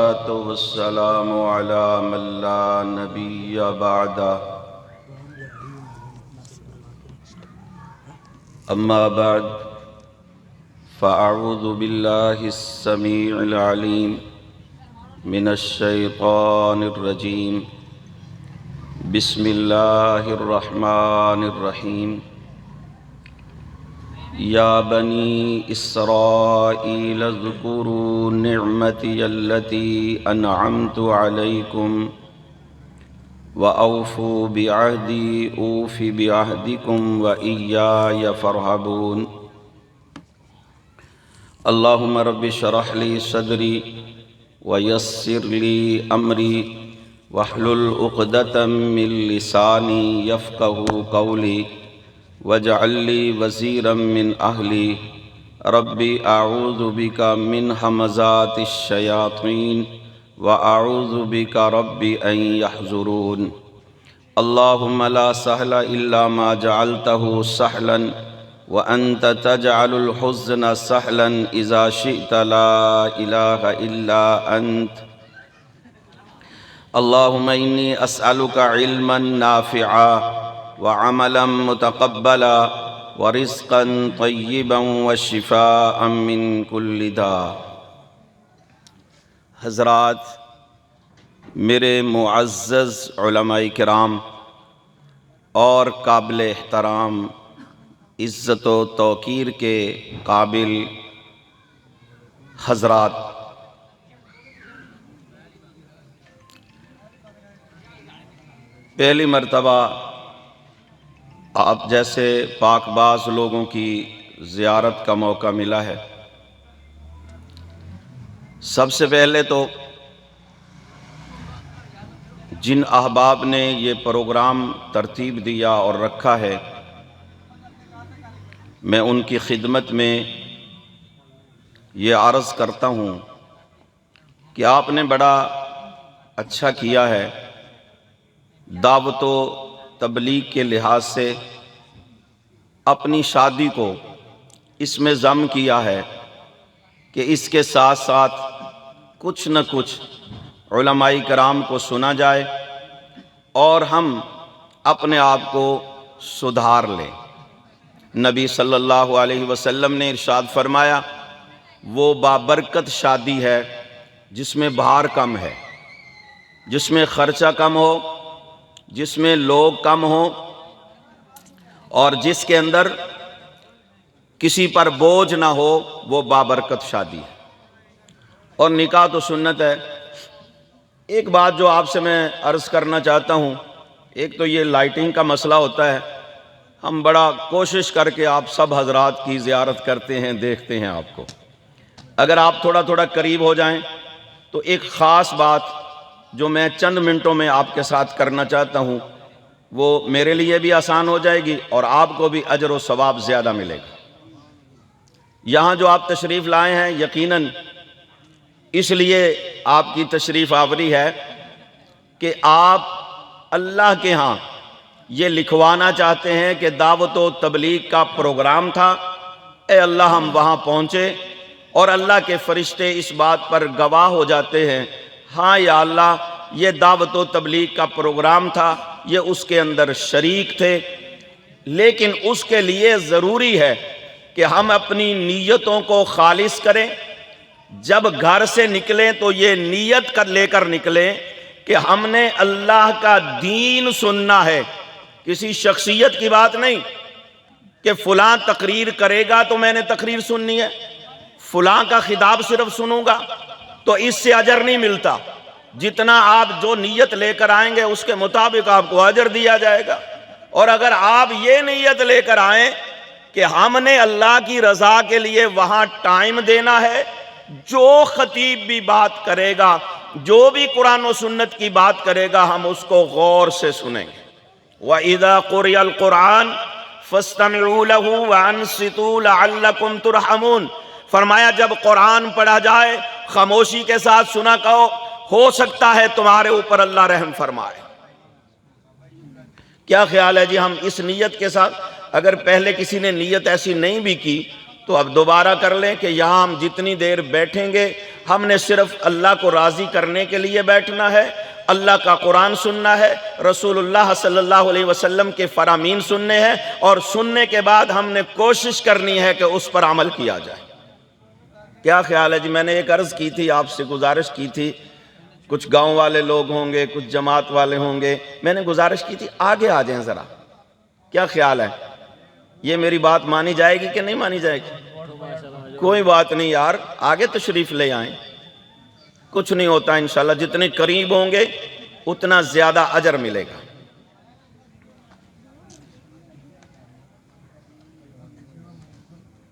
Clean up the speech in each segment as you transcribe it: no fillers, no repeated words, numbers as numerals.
والسلام على من لا نبي بعده أما بعد فأعوذ بالله السميع العليم من الشيطان الرجيم بسم الله الرحمن الرحيم يا بني إسرائيل اذكروا نعمتي التي أنعمت عليكم وأوفوا بعهدي أوف بعهدكم وإياي فارهبون اللهم رب اشرح لي صدري ويسر لي أمري واحلل عقدة من لساني يفقهوا قولي واجعل لي وزيرا من أهلي ربي أعوذ بك من همزات الشياطين وأعوذ بك ربي أن يحضرون اللهم لا سهل إلا ما جعلته سهلا وأنت تجعل الحزن سهلا إذا شئت لا إله إلا أنت اللهم إني أسألك علما نافعا وعملا متقبلا ورزقا طيبا وشفاء من كل داء۔ حضرات، میرے معزز علماء کرام اور قابل احترام عزت و توقیر کے قابل حضرات، پہلی مرتبہ آپ جیسے پاک باز لوگوں کی زیارت کا موقع ملا ہے۔ سب سے پہلے تو جن احباب نے یہ پروگرام ترتیب دیا اور رکھا ہے، میں ان کی خدمت میں یہ عرض کرتا ہوں کہ آپ نے بڑا اچھا کیا ہے، دعوت و تبلیغ کے لحاظ سے اپنی شادی کو اس میں ضم کیا ہے کہ اس کے ساتھ ساتھ کچھ نہ کچھ علماء کرام کو سنا جائے اور ہم اپنے آپ کو سدھار لیں۔ نبی صلی اللہ علیہ وسلم نے ارشاد فرمایا، وہ بابرکت شادی ہے جس میں بھار کم ہے، جس میں خرچہ کم ہو، جس میں لوگ کم ہوں اور جس کے اندر کسی پر بوجھ نہ ہو، وہ بابرکت شادی ہے۔ اور نکاح تو سنت ہے۔ ایک بات جو آپ سے میں عرض کرنا چاہتا ہوں، ایک تو یہ لائٹنگ کا مسئلہ ہوتا ہے، ہم بڑا کوشش کر کے آپ سب حضرات کی زیارت کرتے ہیں، دیکھتے ہیں آپ کو۔ اگر آپ تھوڑا تھوڑا قریب ہو جائیں تو ایک خاص بات جو میں چند منٹوں میں آپ کے ساتھ کرنا چاہتا ہوں، وہ میرے لیے بھی آسان ہو جائے گی اور آپ کو بھی اجر و ثواب زیادہ ملے گا۔ یہاں جو آپ تشریف لائے ہیں، یقیناً اس لیے آپ کی تشریف آوری ہے کہ آپ اللہ کے ہاں یہ لکھوانا چاہتے ہیں کہ دعوت و تبلیغ کا پروگرام تھا، اے اللہ ہم وہاں پہنچے اور اللہ کے فرشتے اس بات پر گواہ ہو جاتے ہیں، ہاں یا اللہ یہ دعوت و تبلیغ کا پروگرام تھا، یہ اس کے اندر شریک تھے، لیکن اس کے لیے ضروری ہے کہ ہم اپنی نیتوں کو خالص کریں۔ جب گھر سے نکلیں تو یہ نیت لے کر نکلیں کہ ہم نے اللہ کا دین سننا ہے، کسی شخصیت کی بات نہیں کہ فلاں تقریر کرے گا تو میں نے تقریر سننی ہے، فلاں کا خطاب صرف سنوں گا تو اس سے اجر نہیں ملتا۔ جتنا آپ جو نیت لے کر آئیں گے اس کے مطابق آپ کو اجر دیا جائے گا۔ اور اگر آپ یہ نیت لے کر آئیں کہ ہم نے اللہ کی رضا کے لیے وہاں ٹائم دینا ہے، جو خطیب بھی بات کرے گا، جو بھی قرآن و سنت کی بات کرے گا، ہم اس کو غور سے سنیں گے۔ وَإِذَا قُرِئَ الْقُرْآنُ فَاسْتَمِعُوا لَهُ وَأَنصِتُوا لَعَلَّكُمْ تُرْحَمُونَ۔ فرمایا جب قرآن پڑھا جائے خاموشی کے ساتھ سنا کرو، ہو سکتا ہے تمہارے اوپر اللہ رحم فرمائے۔ کیا خیال ہے جی ہم اس نیت کے ساتھ، اگر پہلے کسی نے نیت ایسی نہیں بھی کی تو اب دوبارہ کر لیں کہ یہاں ہم جتنی دیر بیٹھیں گے ہم نے صرف اللہ کو راضی کرنے کے لیے بیٹھنا ہے، اللہ کا قرآن سننا ہے، رسول اللہ صلی اللہ علیہ وسلم کے فرامین سننے ہیں، اور سننے کے بعد ہم نے کوشش کرنی ہے کہ اس پر عمل کیا جائے۔ کیا خیال ہے جی؟ میں نے ایک عرض کی تھی، آپ سے گزارش کی تھی، کچھ گاؤں والے لوگ ہوں گے، کچھ جماعت والے ہوں گے، میں نے گزارش کی تھی آگے آ جائیں ذرا، کیا خیال ہے؟ یہ میری بات مانی جائے گی کہ نہیں مانی جائے گی؟ کوئی بات نہیں یار، آگے تشریف لے آئیں، کچھ نہیں ہوتا انشاءاللہ، جتنے قریب ہوں گے اتنا زیادہ اجر ملے گا۔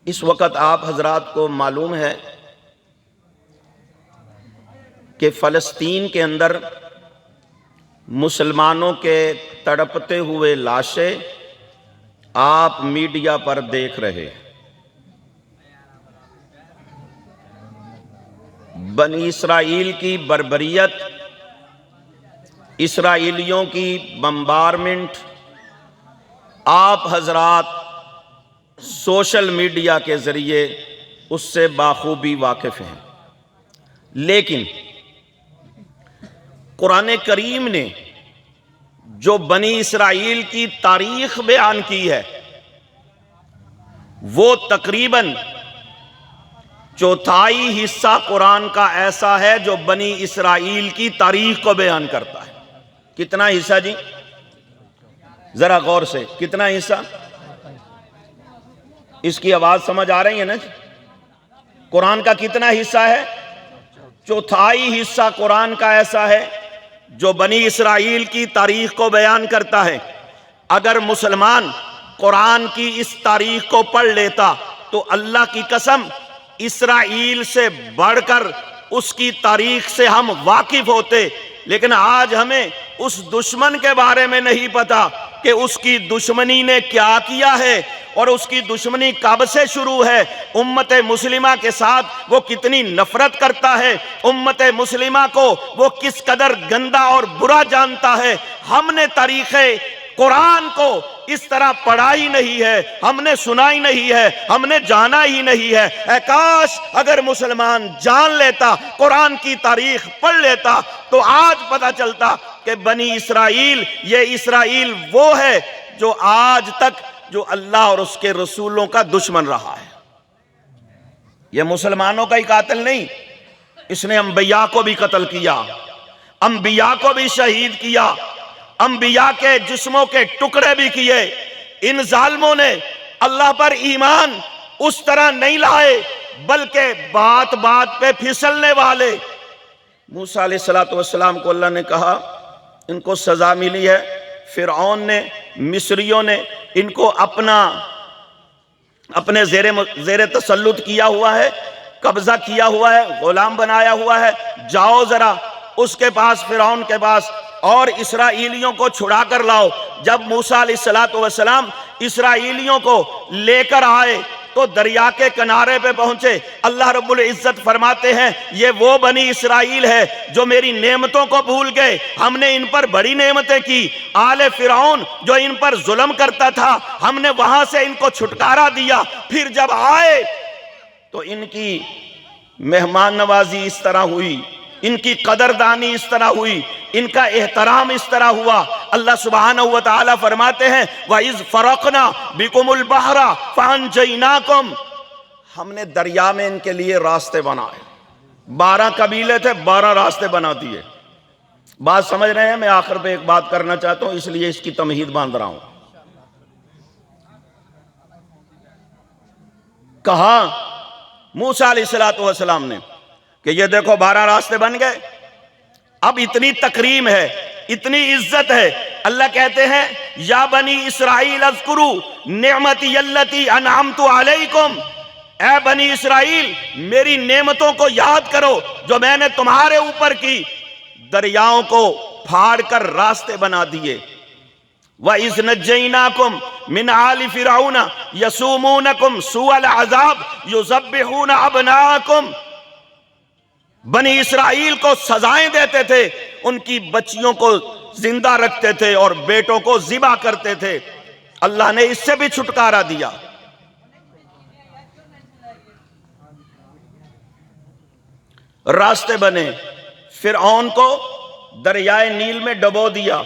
اس وقت آپ حضرات کو معلوم ہے کہ فلسطین کے اندر مسلمانوں کے تڑپتے ہوئے لاشیں آپ میڈیا پر دیکھ رہے ہیں۔ بنی اسرائیل کی بربریت، اسرائیلیوں کی بمبارمنٹ، آپ حضرات سوشل میڈیا کے ذریعے اس سے بخوبی واقف ہیں، لیکن قرآن کریم نے جو بنی اسرائیل کی تاریخ بیان کی ہے وہ تقریباً چوتھائی حصہ قرآن کا ایسا ہے جو بنی اسرائیل کی تاریخ کو بیان کرتا ہے۔ کتنا حصہ جی؟ ذرا غور سے، کتنا حصہ؟ اس کی آواز سمجھ آ رہی ہے نا جی؟ قرآن کا کتنا حصہ ہے؟ چوتھائی حصہ قرآن کا ایسا ہے جو بنی اسرائیل کی تاریخ کو بیان کرتا ہے۔ اگر مسلمان قرآن کی اس تاریخ کو پڑھ لیتا تو اللہ کی قسم اسرائیل سے بڑھ کر اس کی تاریخ سے ہم واقف ہوتے، لیکن آج ہمیں اس دشمن کے بارے میں نہیں پتا کہ اس کی دشمنی نے کیا کیا ہے اور اس کی دشمنی کب سے شروع ہے، امت مسلمہ کے ساتھ وہ کتنی نفرت کرتا ہے، امت مسلمہ کو وہ کس قدر گندا اور برا جانتا ہے۔ ہم نے تاریخ قرآن کو اس طرح پڑھا ہی نہیں ہے، ہم نے سنا ہی نہیں ہے، ہم نے جانا ہی نہیں ہے۔ اے کاش اگر مسلمان جان لیتا، قرآن کی تاریخ پڑھ لیتا تو آج پتہ چلتا کہ بنی اسرائیل، یہ اسرائیل وہ ہے جو آج تک جو اللہ اور اس کے رسولوں کا دشمن رہا ہے۔ یہ مسلمانوں کا ہی قاتل نہیں، اس نے انبیاء کو بھی قتل کیا، انبیاء کو بھی شہید کیا، انبیاء کے جسموں کے ٹکڑے بھی کیے۔ ان ظالموں نے اللہ پر ایمان اس طرح نہیں لائے بلکہ بات بات پہ پھسلنے والے۔ موسیٰ علیہ السلام کو اللہ نے کہا ان کو سزا ملی ہے، فرعون نے، مصریوں نے ان کو اپنے زیر تسلط کیا ہوا ہے، قبضہ کیا ہوا ہے، غلام بنایا ہوا ہے۔ جاؤ ذرا اس کے پاس، فرعون کے پاس، اور اسرائیلیوں کو چھڑا کر لاؤ۔ جب موسیٰ علیہ السلام اسرائیلیوں کو لے کر آئے تو دریا کے کنارے پہ پہنچے، اللہ رب العزت فرماتے ہیں یہ وہ بنی اسرائیل ہے جو میری نعمتوں کو بھول گئے، ہم نے ان پر بڑی نعمتیں کی۔ آل فرعون جو ان پر ظلم کرتا تھا، ہم نے وہاں سے ان کو چھٹکارا دیا۔ پھر جب آئے تو ان کی مہمان نوازی اس طرح ہوئی، ان کی قدردانی اس طرح ہوئی، ان کا احترام اس طرح ہوا۔ اللہ سبحانہ وتعالی فرماتے ہیں وَإِذْ فَرَقْنَا بِكُمُ الْبَحْرَ فَأَنْجَيْنَاكُمْ، ہم نے دریا میں ان کے لیے راستے بنائے۔ 12 قبیلے تھے، 12 راستے بنا دیے۔ بات سمجھ رہے ہیں؟ میں آخر پہ ایک بات کرنا چاہتا ہوں، اس لیے اس کی تمہید باندھ رہا ہوں۔ کہا موسیٰ علیہ السلام نے کہ یہ دیکھو 12 راستے بن گئے۔ اب اتنی تکریم ہے، اتنی عزت ہے، اللہ کہتے ہیں یا بنی اسرائیل اذکروا نعمتی اللتی انعمت علیکم، اے بنی اسرائیل میری نعمتوں کو یاد کرو جو میں نے تمہارے اوپر کی۔ دریاؤں کو پھاڑ کر راستے بنا دیے۔ وَإِذْ نَجَّيْنَاكُمْ مِنْ آلِ فِرْعَوْنَ يَسُومُونَكُمْ سُوءَ الْعَذَابِ يُذَبِّحُونَ أَبْنَاءَكُمْ، بنی اسرائیل کو سزائیں دیتے تھے، ان کی بچیوں کو زندہ رکھتے تھے اور بیٹوں کو ذبح کرتے تھے۔ اللہ نے اس سے بھی چھٹکارا دیا۔ راستے بنے، فرعون کو دریائے نیل میں ڈبو دیا،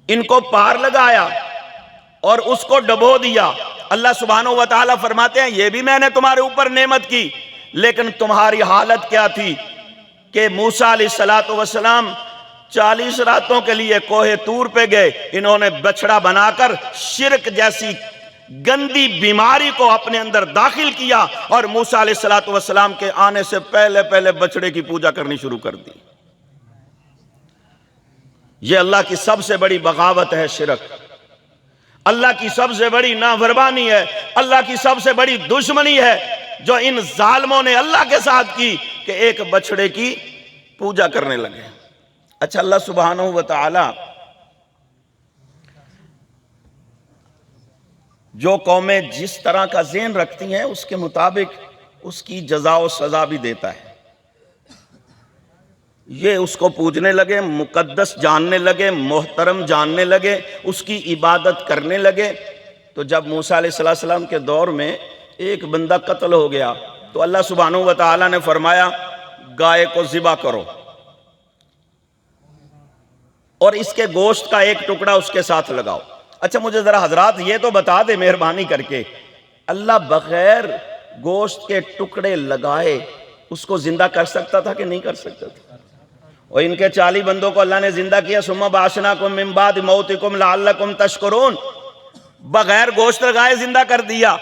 ان کو پار لگایا اور اس کو ڈبو دیا۔ اللہ سبحانہ و تعالیٰ فرماتے ہیں یہ بھی میں نے تمہارے اوپر نعمت کی، لیکن تمہاری حالت کیا تھی کہ موسیٰ علیہ السلام 40 راتوں کے لیے کوہ طور پہ گئے، انہوں نے بچڑا بنا کر شرک جیسی گندی بیماری کو اپنے اندر داخل کیا، اور موسیٰ علیہ السلام کے آنے سے پہلے پہلے بچڑے کی پوجا کرنی شروع کر دی۔ یہ اللہ کی سب سے بڑی بغاوت ہے شرک، اللہ کی سب سے بڑی نافرمانی ہے، اللہ کی سب سے بڑی دشمنی ہے جو ان ظالموں نے اللہ کے ساتھ کی کہ ایک بچڑے کی پوجا کرنے لگے۔ اچھا، اللہ سبحانہ و تعالی جو قومیں جس طرح کا ذہن رکھتی ہیں اس کے مطابق اس کی جزا و سزا بھی دیتا ہے۔ یہ اس کو پوجنے لگے، مقدس جاننے لگے، محترم جاننے لگے، اس کی عبادت کرنے لگے۔ تو جب موسیٰ علیہ السلام کے دور میں ایک بندہ قتل ہو گیا تو اللہ سبحانہ و تعالیٰ نے فرمایا گائے کو ذبح کرو اور اس کے گوشت کا ایک ٹکڑا اس کے ساتھ لگاؤ۔ اچھا مجھے ذرا حضرات یہ تو بتا دے مہربانی کر کے، اللہ بغیر گوشت کے ٹکڑے لگائے اس کو زندہ کر سکتا تھا کہ نہیں کر سکتا تھا؟ اور ان کے 40 بندوں کو اللہ نے زندہ کیا، ثم بعثناکم من بعد موتکم لعلکم تشکرون، بغیر گوشت لگائے زندہ کر دیا۔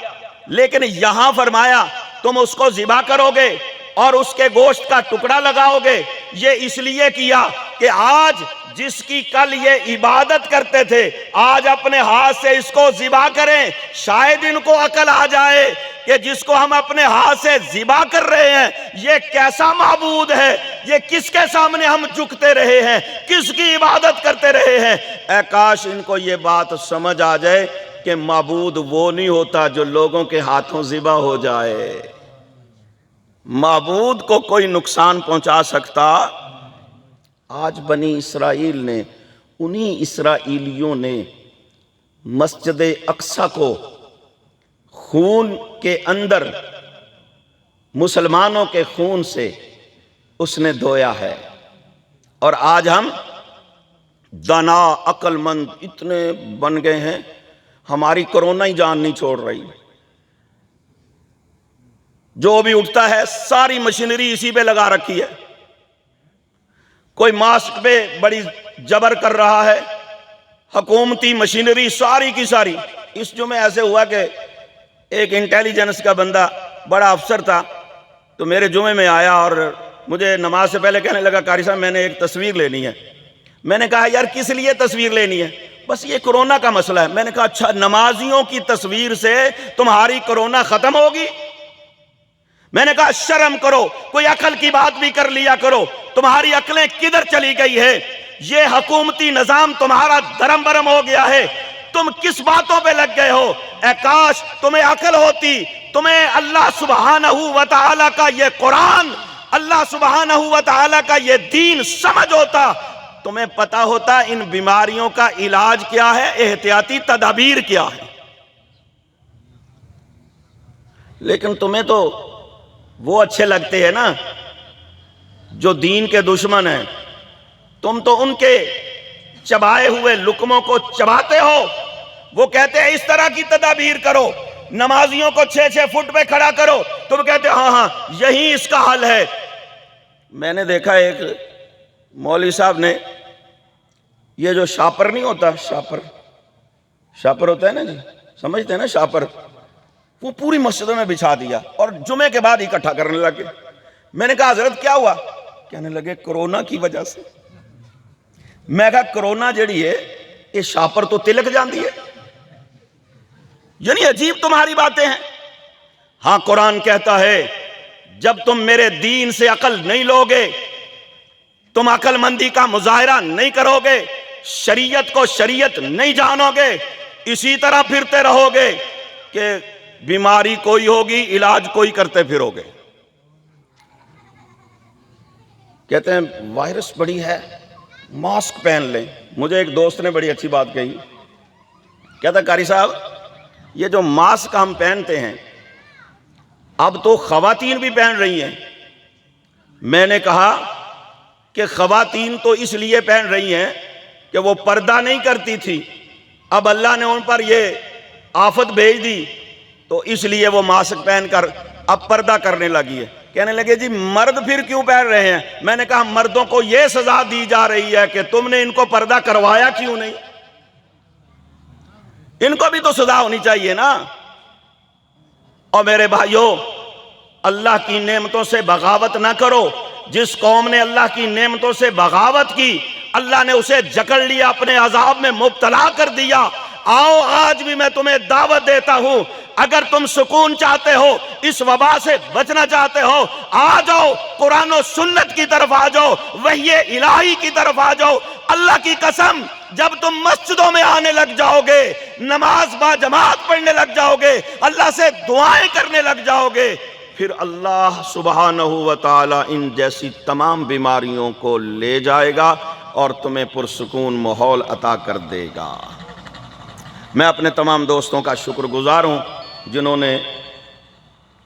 لیکن یہاں فرمایا تم اس کو ذبح کرو گے اور اس کے گوشت کا ٹکڑا لگاؤ گے۔ یہ اس لیے کیا کہ آج جس کی کل یہ عبادت کرتے تھے آج اپنے ہاتھ سے اس کو ذبح کریں، شاید ان کو عقل آ جائے کہ جس کو ہم اپنے ہاتھ سے ذبح کر رہے ہیں یہ کیسا معبود ہے، یہ کس کے سامنے ہم جھکتے رہے ہیں، کس کی عبادت کرتے رہے ہیں۔ اے کاش ان کو یہ بات سمجھ آ جائے کہ معبود وہ نہیں ہوتا جو لوگوں کے ہاتھوں ذبح ہو جائے۔ معبود کو کوئی نقصان پہنچا سکتا۔ آج بنی اسرائیل نے، انہی اسرائیلیوں نے مسجد اقصی کو خون کے اندر مسلمانوں کے خون سے اس نے دھویا ہے، اور آج ہم دانا عقل مند اتنے بن گئے ہیں ہماری کرونا ہی جان نہیں چھوڑ رہی۔ جو بھی اٹھتا ہے ساری مشینری اسی پہ لگا رکھی ہے، کوئی ماسک پہ بڑی جبر کر رہا ہے، حکومتی مشینری ساری کی ساری۔ اس جمعے ایسے ہوا کہ ایک انٹیلیجنس کا بندہ بڑا افسر تھا تو میرے جمعے میں آیا اور مجھے نماز سے پہلے کہنے لگا قاری صاحب میں نے ایک تصویر لینی ہے۔ میں نے کہا یار کس لیے تصویر لینی ہے؟ بس یہ کرونا کا مسئلہ ہے۔ میں نے کہا اچھا نمازیوں کی تصویر سے تمہاری کرونا ختم ہوگی؟ میں نے کہا شرم کرو، کوئی عقل کی بات بھی کر لیا کرو، تمہاری عقلیں کدھر چلی گئی ہے؟ یہ حکومتی نظام تمہارا درم برم ہو گیا ہے، تم کس باتوں پہ لگ گئے ہو؟ اے کاش تمہیں عقل ہوتی، تمہیں اللہ سبحانہ و تعالیٰ کا یہ قرآن، اللہ سبحانہ و تعالیٰ کا یہ دین سمجھ ہوتا، تمہیں پتا ہوتا ان بیماریوں کا علاج کیا ہے، احتیاطی تدابیر کیا ہے۔ لیکن تمہیں تو وہ اچھے لگتے ہیں نا جو دین کے دشمن ہیں، تم تو ان کے چبائے ہوئے لقموں کو چباتے ہو۔ وہ کہتے ہیں اس طرح کی تدابیر کرو، نمازیوں کو 6 فٹ پہ کھڑا کرو، تم کہتے ہاں یہی اس کا حل ہے۔ میں نے دیکھا ایک مولوی صاحب نے یہ جو شاپر نہیں ہوتا، شاپر ہوتا ہے نا جی، سمجھتے ہیں نا شاپر، وہ پوری مسجدوں میں بچھا دیا اور جمعے کے بعد اکٹھا کرنے لگے۔ میں نے کہا حضرت کیا ہوا؟ کہنے لگے کرونا کی وجہ سے۔ میں کہا کرونا جڑی ہے یہ شاپر تو تلک جاندی ہے، یعنی عجیب تمہاری باتیں ہیں۔ ہاں قرآن کہتا ہے جب تم میرے دین سے عقل نہیں لوگے، تم عقل مندی کا مظاہرہ نہیں کرو گے، شریعت کو شریعت نہیں جانو گے، اسی طرح پھرتے رہو گے کہ بیماری کوئی ہوگی علاج کوئی کرتے پھرو گے۔ کہتے ہیں وائرس بڑی ہے ماسک پہن لیں۔ مجھے ایک دوست نے بڑی اچھی بات کہی، کہتا قاری صاحب یہ جو ماسک ہم پہنتے ہیں اب تو خواتین بھی پہن رہی ہیں، میں نے کہا کہ خواتین تو اس لیے پہن رہی ہیں کہ وہ پردہ نہیں کرتی تھی، اب اللہ نے ان پر یہ آفت بھیج دی تو اس لیے وہ ماسک پہن کر اب پردہ کرنے لگی ہے۔ کہنے لگے جی مرد پھر کیوں پہن رہے ہیں؟ میں نے کہا مردوں کو یہ سزا دی جا رہی ہے کہ تم نے ان کو پردہ کروایا کیوں نہیں؟ ان کو بھی تو سزا ہونی چاہیے نا۔ اور میرے بھائیوں، اللہ کی نعمتوں سے بغاوت نہ کرو۔ جس قوم نے اللہ کی نعمتوں سے بغاوت کی، اللہ نے اسے جکڑ لیا، اپنے عذاب میں مبتلا کر دیا۔ آؤ آج بھی میں تمہیں دعوت دیتا ہوں، اگر تم سکون چاہتے ہو، اس وبا سے بچنا چاہتے ہو، آ جاؤ قرآن و سنت کی طرف آ جاؤ، وحی الہی کی طرف آ جاؤ۔ اللہ کی قسم، جب تم مسجدوں میں آنے لگ جاؤ گے، نماز با جماعت پڑھنے لگ جاؤ گے، اللہ سے دعائیں کرنے لگ جاؤ گے، پھر اللہ سبحانہ و تعالی ان جیسی تمام بیماریوں کو لے جائے گا اور تمہیں پرسکون ماحول عطا کر دے گا۔ میں اپنے تمام دوستوں کا شکر گزار ہوں جنہوں نے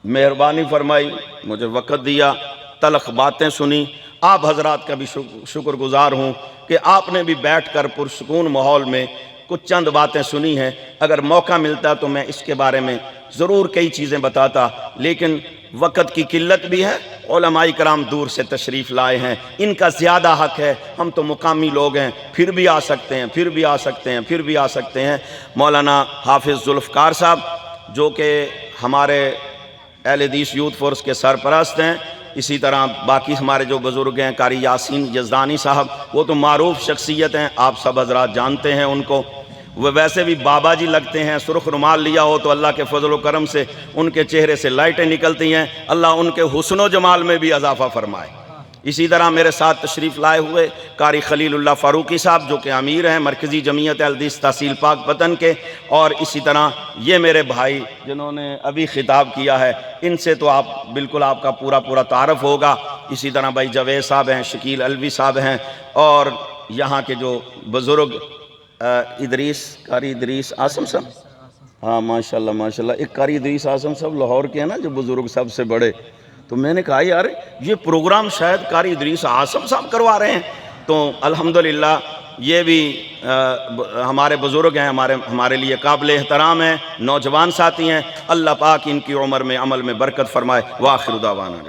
مہربانی فرمائی، مجھے وقت دیا، تلخ باتیں سنی۔ آپ حضرات کا بھی شکر گزار ہوں کہ آپ نے بھی بیٹھ کر پرسکون ماحول میں کچھ چند باتیں سنی ہیں۔ اگر موقع ملتا تو میں اس کے بارے میں ضرور کئی چیزیں بتاتا، لیکن وقت کی قلت بھی ہے، علماء کرام دور سے تشریف لائے ہیں، ان کا زیادہ حق ہے، ہم تو مقامی لوگ ہیں، پھر بھی آ سکتے ہیں، پھر بھی آ سکتے ہیں، پھر بھی آ سکتے ہیں۔ مولانا حافظ ذوالفقار صاحب جو کہ ہمارے اہل حدیث یوتھ فورس کے سرپرست ہیں، اسی طرح باقی ہمارے جو بزرگ ہیں، قاری یاسین یزدانی صاحب، وہ تو معروف شخصیت ہیں، آپ سب حضرات جانتے ہیں ان کو۔ وہ ویسے بھی بابا جی لگتے ہیں، سرخ رومال لیا ہو تو اللہ کے فضل و کرم سے ان کے چہرے سے لائٹیں نکلتی ہیں، اللہ ان کے حسن و جمال میں بھی اضافہ فرمائے۔ اسی طرح میرے ساتھ تشریف لائے ہوئے قاری خلیل اللہ فاروقی صاحب جو کہ امیر ہیں مرکزی جمعیت اہل حدیث تحصیل پاک پتن کے، اور اسی طرح یہ میرے بھائی جنہوں نے ابھی خطاب کیا ہے، ان سے تو آپ بالکل آپ کا پورا تعارف ہوگا۔ اسی طرح بھائی جاوید صاحب ہیں، شکیل الوی صاحب ہیں، اور یہاں کے جو بزرگ قاری ادریس اعظم صاحب، ہاں ماشاءاللہ ماشاءاللہ، ایک قاری ادریس اعظم صاحب لاہور کے ہیں نا جو بزرگ سب سے بڑے، تو میں نے کہا یار یہ پروگرام شاید قاری ادریس اعظم صاحب کروا رہے ہیں، تو الحمدللہ یہ بھی ہمارے بزرگ ہیں، ہمارے لیے قابل احترام ہیں، نوجوان ساتھی ہیں۔ اللہ پاک ان کی عمر میں عمل میں برکت فرمائے۔ وآخر دعوانا